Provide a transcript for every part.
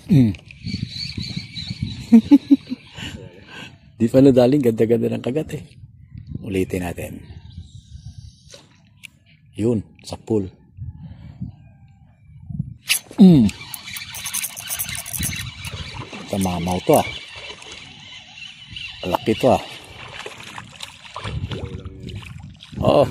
Mm. Di pa nadaling, ganda-ganda ng kagat eh. Ulitin natin. Yun, sa pool. Tamamaw to ah. Malaki to ah. Oo.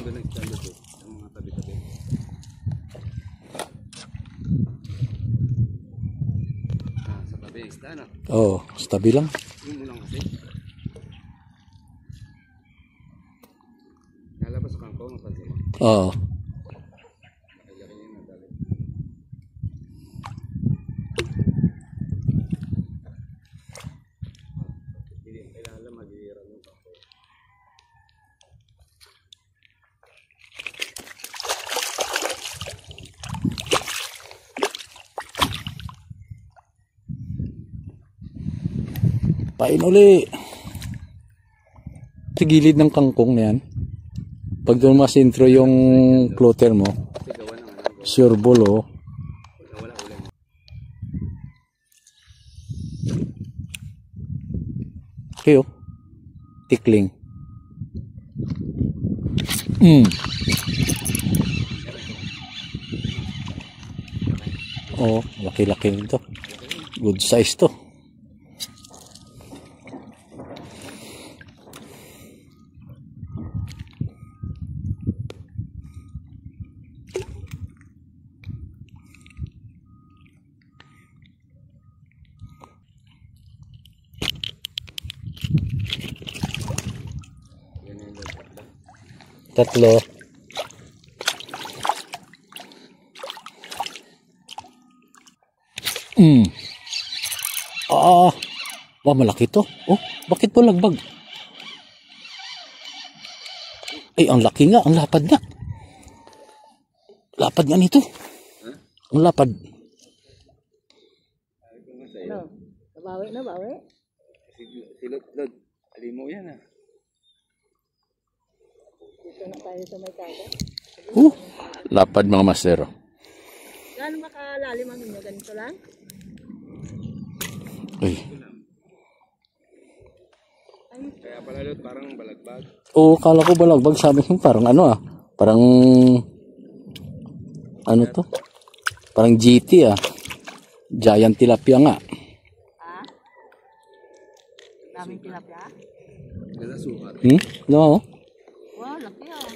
Oo, sa tabi lang. Oo. Pain uli. Sa gilid ng kangkong na yan. Pag doon masintro yung floater mo, sure ball oh. Okay oh. Tickling. Oh, laki-laki nito. Good size to. Tatlo. Wah, malaki to. Oh, bakit po lagbag? Ay, ang laki nga, ang lapad nga. Lapad nga nito. Ang lapad. Ano? Nabawi na, bawi? Silot-lod. Alimo yan ah. Dito na tayo sa may kagat. Lapad mga master. Gano'n makalalim ang inyo? Ganito lang? Ay. Kaya pala Lord, parang balagbag. Oo, kala ko balagbag. Sabi ko parang ano ah. Parang ano to? Parang GT ah. Giant tilapia nga. Ha? Daming tilapia? Ganda sukat. No. Wow, laki ah.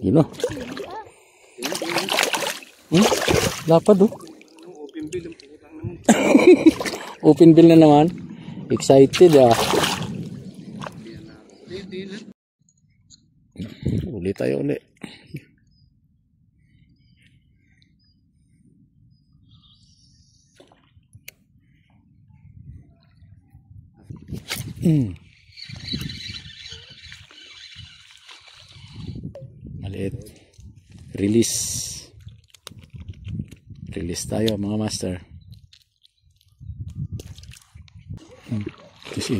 Yun o. Lapad o. Open bill ang putang naman. Open bill na naman. Excited ah. Uli tayo uli. Maliit. Release. Release tayo mga master. Kasi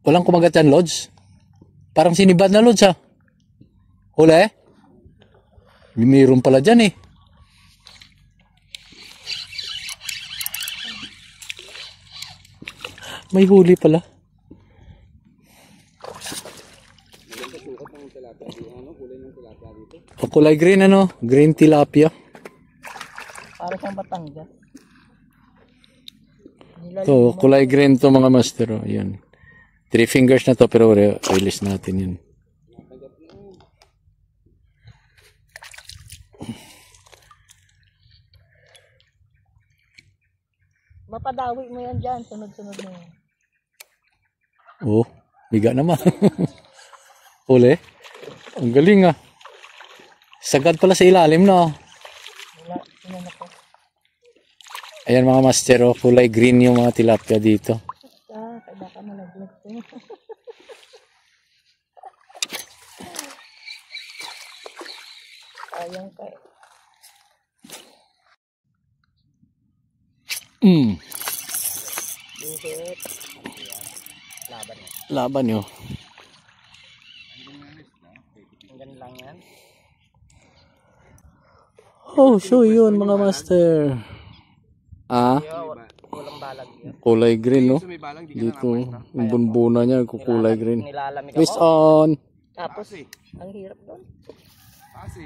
walang kumagat yan, Lods. Parang sinibad na, Lods, ha? Huli? Mayroon pala dyan, eh. May huli pala. O, kulay green, ano? Green tilapia. Para siyang Batangas. Ito, kulay green to mga master. O, yan. 3 fingers na to, pero release natin yun. Mapadawi mo yan dyan, sunod-sunod mo yan. Oh, biga naman. Huli. Ang galing ah. Sagad pala sa ilalim na. Wala, sinano ko. Ayan mga master, oh, kulay green yung mga tilapia dito. Kaya baka malaglag ko. Sayang ka eh. Hit. Laban niya. Laban nyo. Hanggang lang yan. Oh, so yun mga master. Ah, Walang balag yun. kulay green no. So may balang, di ka Dito, na yung bunbuna niya, kulay green. Nilalamig Twist ako. on. Tapos, ang hirap doon. Kasi.